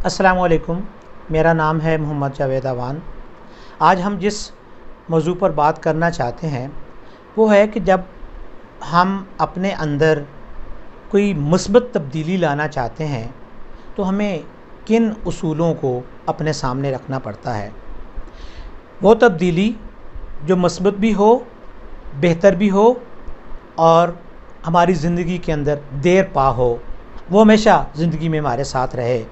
السلام علیکم، میرا نام ہے محمد جاوید اعوان۔ آج ہم جس موضوع پر بات کرنا چاہتے ہیں وہ ہے کہ جب ہم اپنے اندر کوئی مثبت تبدیلی لانا چاہتے ہیں تو ہمیں کن اصولوں کو اپنے سامنے رکھنا پڑتا ہے۔ وہ تبدیلی جو مثبت بھی ہو، بہتر بھی ہو اور ہماری زندگی کے اندر دیر پا ہو، وہ ہمیشہ زندگی میں ہمارے ساتھ رہے۔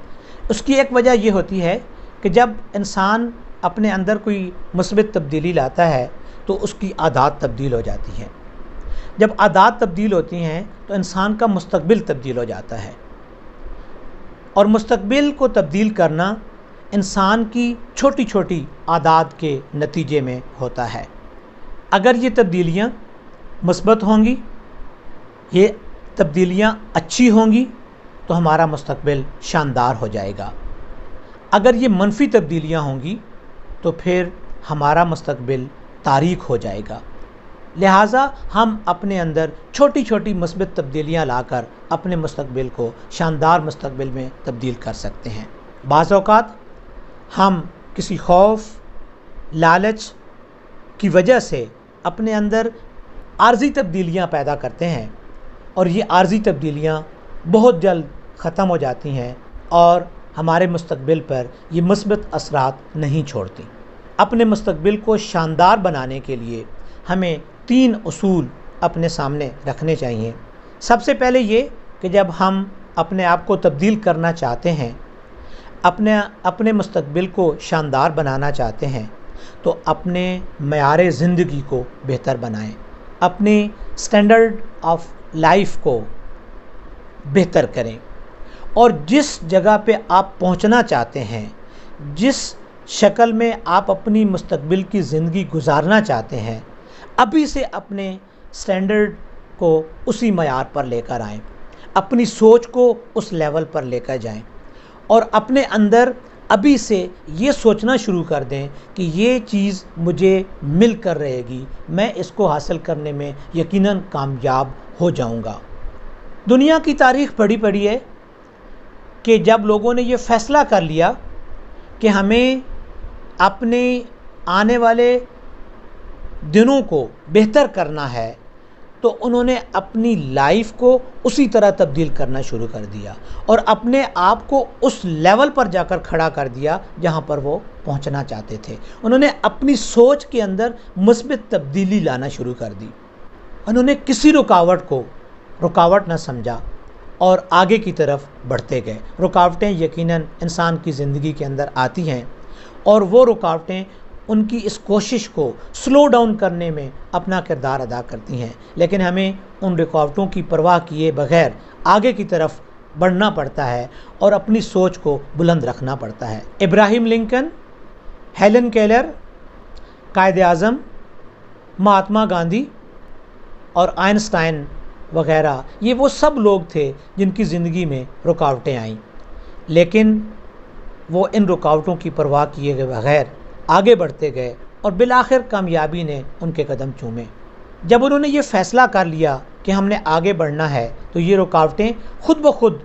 اس کی ایک وجہ یہ ہوتی ہے کہ جب انسان اپنے اندر کوئی مثبت تبدیلی لاتا ہے تو اس کی عادات تبدیل ہو جاتی ہیں۔ جب عادات تبدیل ہوتی ہیں تو انسان کا مستقبل تبدیل ہو جاتا ہے، اور مستقبل کو تبدیل کرنا انسان کی چھوٹی چھوٹی عادات کے نتیجے میں ہوتا ہے۔ اگر یہ تبدیلیاں مثبت ہوں گی، یہ تبدیلیاں اچھی ہوں گی تو ہمارا مستقبل شاندار ہو جائے گا۔ اگر یہ منفی تبدیلیاں ہوں گی تو پھر ہمارا مستقبل تاریک ہو جائے گا۔ لہٰذا ہم اپنے اندر چھوٹی چھوٹی مثبت تبدیلیاں لا کر اپنے مستقبل کو شاندار مستقبل میں تبدیل کر سکتے ہیں۔ بعض اوقات ہم کسی خوف، لالچ کی وجہ سے اپنے اندر عارضی تبدیلیاں پیدا کرتے ہیں، اور یہ عارضی تبدیلیاں بہت جلد ختم ہو جاتی ہیں اور ہمارے مستقبل پر یہ مثبت اثرات نہیں چھوڑتی۔ اپنے مستقبل کو شاندار بنانے کے لیے ہمیں 3 اصول اپنے سامنے رکھنے چاہیے۔ سب سے پہلے یہ کہ جب ہم اپنے آپ کو تبدیل کرنا چاہتے ہیں، اپنے مستقبل کو شاندار بنانا چاہتے ہیں، تو اپنے معیار زندگی کو بہتر بنائیں، اپنی سٹینڈرڈ آف لائف کو بہتر کریں، اور جس جگہ پہ آپ پہنچنا چاہتے ہیں، جس شکل میں آپ اپنی مستقبل کی زندگی گزارنا چاہتے ہیں، ابھی سے اپنے سٹینڈرڈ کو اسی معیار پر لے کر آئیں، اپنی سوچ کو اس لیول پر لے کر جائیں، اور اپنے اندر ابھی سے یہ سوچنا شروع کر دیں کہ یہ چیز مجھے مل کر رہے گی، میں اس کو حاصل کرنے میں یقیناً کامیاب ہو جاؤں گا۔ دنیا کی تاریخ پڑھی ہے کہ جب لوگوں نے یہ فیصلہ کر لیا کہ ہمیں اپنے آنے والے دنوں کو بہتر کرنا ہے، تو انہوں نے اپنی لائف کو اسی طرح تبدیل کرنا شروع کر دیا اور اپنے آپ کو اس لیول پر جا کر کھڑا کر دیا جہاں پر وہ پہنچنا چاہتے تھے۔ انہوں نے اپنی سوچ کے اندر مثبت تبدیلی لانا شروع کر دی۔ انہوں نے کسی رکاوٹ کو رکاوٹ نہ سمجھا اور آگے کی طرف بڑھتے گئے۔ رکاوٹیں یقیناً انسان کی زندگی کے اندر آتی ہیں، اور وہ رکاوٹیں ان کی اس کوشش کو سلو ڈاؤن کرنے میں اپنا کردار ادا کرتی ہیں، لیکن ہمیں ان رکاوٹوں کی پرواہ کیے بغیر آگے کی طرف بڑھنا پڑتا ہے اور اپنی سوچ کو بلند رکھنا پڑتا ہے۔ ابراہیم لنکن، ہیلن کیلر، قائد اعظم، مہاتما گاندھی اور آئنسٹائن وغیرہ، یہ وہ سب لوگ تھے جن کی زندگی میں رکاوٹیں آئیں، لیکن وہ ان رکاوٹوں کی پرواہ کیے گئے بغیر آگے بڑھتے گئے اور بالآخر کامیابی نے ان کے قدم چومے۔ جب انہوں نے یہ فیصلہ کر لیا کہ ہم نے آگے بڑھنا ہے تو یہ رکاوٹیں خود بخود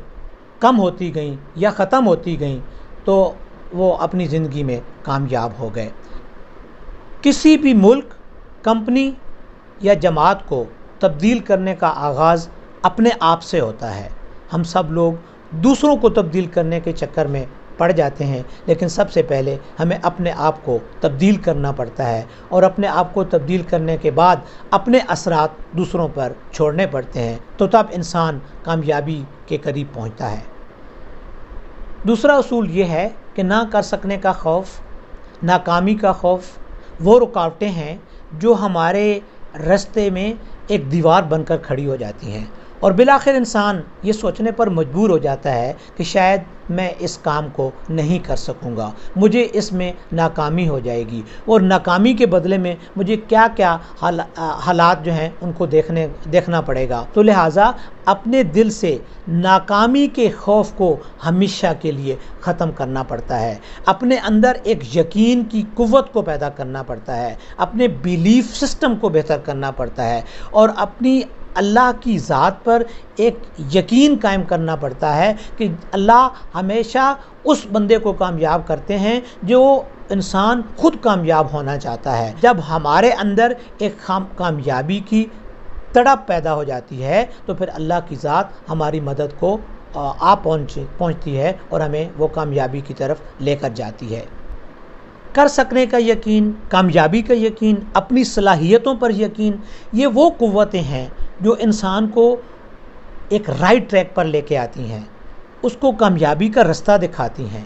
کم ہوتی گئیں یا ختم ہوتی گئیں، تو وہ اپنی زندگی میں کامیاب ہو گئے۔ کسی بھی ملک، کمپنی یا جماعت کو تبدیل کرنے کا آغاز اپنے آپ سے ہوتا ہے۔ ہم سب لوگ دوسروں کو تبدیل کرنے کے چکر میں پڑ جاتے ہیں، لیکن سب سے پہلے ہمیں اپنے آپ کو تبدیل کرنا پڑتا ہے، اور اپنے آپ کو تبدیل کرنے کے بعد اپنے اثرات دوسروں پر چھوڑنے پڑتے ہیں، تو تب انسان کامیابی کے قریب پہنچتا ہے۔ دوسرا اصول یہ ہے کہ نہ کر سکنے کا خوف، ناکامی کا خوف، وہ رکاوٹیں ہیں جو ہمارے راستے میں ایک دیوار بن کر کھڑی ہو جاتی ہیں، اور بالآخر انسان یہ سوچنے پر مجبور ہو جاتا ہے کہ شاید میں اس کام کو نہیں کر سکوں گا، مجھے اس میں ناکامی ہو جائے گی، اور ناکامی کے بدلے میں مجھے کیا کیا حالات جو ہیں ان کو دیکھنا پڑے گا۔ تو لہٰذا اپنے دل سے ناکامی کے خوف کو ہمیشہ کے لیے ختم کرنا پڑتا ہے، اپنے اندر ایک یقین کی قوت کو پیدا کرنا پڑتا ہے، اپنے بیلیف سسٹم کو بہتر کرنا پڑتا ہے، اور اپنی اللہ کی ذات پر ایک یقین قائم کرنا پڑتا ہے کہ اللہ ہمیشہ اس بندے کو کامیاب کرتے ہیں جو انسان خود کامیاب ہونا چاہتا ہے۔ جب ہمارے اندر ایک کامیابی کی تڑپ پیدا ہو جاتی ہے تو پھر اللہ کی ذات ہماری مدد کو پہنچتی ہے اور ہمیں وہ کامیابی کی طرف لے کر جاتی ہے۔ کر سکنے کا یقین، کامیابی کا یقین، اپنی صلاحیتوں پر یقین، یہ وہ قوتیں ہیں جو انسان کو ایک رائٹ ٹریک پر لے کے آتی ہیں، اس کو کامیابی کا رستہ دکھاتی ہیں۔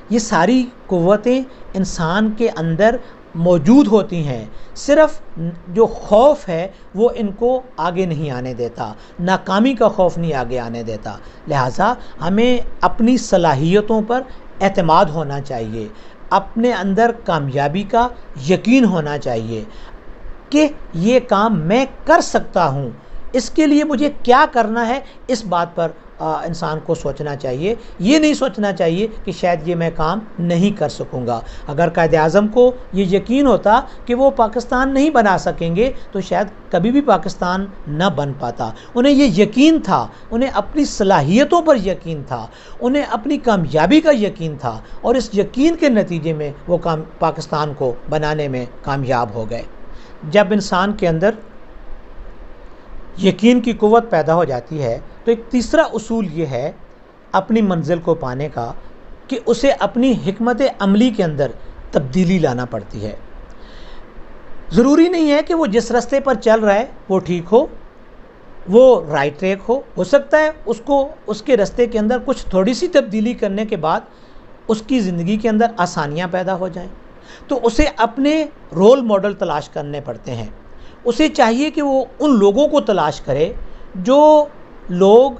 یہ ساری قوتیں انسان کے اندر موجود ہوتی ہیں، صرف جو خوف ہے وہ ان کو آگے نہیں آنے دیتا، ناکامی کا خوف نہیں آگے آنے دیتا۔ لہٰذا ہمیں اپنی صلاحیتوں پر اعتماد ہونا چاہیے، اپنے اندر کامیابی کا یقین ہونا چاہیے کہ یہ کام میں کر سکتا ہوں، اس کے لیے مجھے کیا کرنا ہے، اس بات پر انسان کو سوچنا چاہیے۔ یہ نہیں سوچنا چاہیے کہ شاید یہ میں کام نہیں کر سکوں گا۔ اگر قائد اعظم کو یہ یقین ہوتا کہ وہ پاکستان نہیں بنا سکیں گے تو شاید کبھی بھی پاکستان نہ بن پاتا۔ انہیں یہ یقین تھا، انہیں اپنی صلاحیتوں پر یقین تھا، انہیں اپنی کامیابی کا یقین تھا، اور اس یقین کے نتیجے میں وہ پاکستان کو بنانے میں کامیاب ہو گئے۔ جب انسان کے اندر یقین کی قوت پیدا ہو جاتی ہے تو ایک تیسرا اصول یہ ہے اپنی منزل کو پانے کا کہ اسے اپنی حکمت عملی کے اندر تبدیلی لانا پڑتی ہے۔ ضروری نہیں ہے کہ وہ جس راستے پر چل رہا ہے وہ ٹھیک ہو، وہ رائٹ ٹریک ہو سکتا ہے اس کے راستے کے اندر کچھ تھوڑی سی تبدیلی کرنے کے بعد اس کی زندگی کے اندر آسانیاں پیدا ہو جائیں، تو اسے اپنے رول ماڈل تلاش کرنے پڑتے ہیں۔ اسے چاہیے کہ وہ ان لوگوں کو تلاش کرے جو لوگ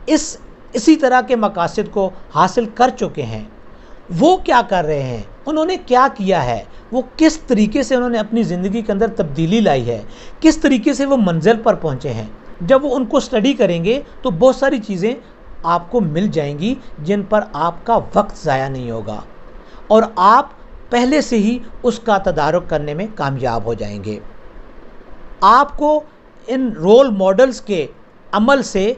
اسی طرح کے مقاصد کو حاصل کر چکے ہیں، وہ کیا کر رہے ہیں، انہوں نے کیا کیا ہے، وہ کس طریقے سے انہوں نے اپنی زندگی کے اندر تبدیلی لائی ہے، کس طریقے سے وہ منزل پر پہنچے ہیں۔ جب وہ ان کو اسٹڈی کریں گے تو بہت ساری چیزیں آپ کو مل جائیں گی جن پر آپ کا وقت ضائع نہیں ہوگا، اور آپ پہلے سے ہی اس کا تدارک کرنے میں کامیاب ہو جائیں گے۔ آپ کو ان رول ماڈلز کے عمل سے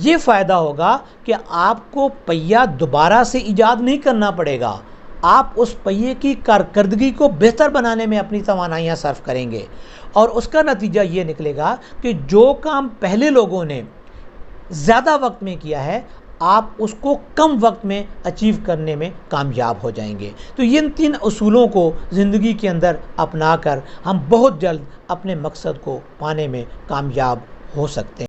یہ فائدہ ہوگا کہ آپ کو پہیہ دوبارہ سے ایجاد نہیں کرنا پڑے گا، آپ اس پہیے کی کارکردگی کو بہتر بنانے میں اپنی توانائیاں صرف کریں گے، اور اس کا نتیجہ یہ نکلے گا کہ جو کام پہلے لوگوں نے زیادہ وقت میں کیا ہے آپ اس کو کم وقت میں اچیو کرنے میں کامیاب ہو جائیں گے۔ تو ان 3 اصولوں کو زندگی کے اندر اپنا کر ہم بہت جلد اپنے مقصد کو پانے میں کامیاب ہو سکتے ہیں۔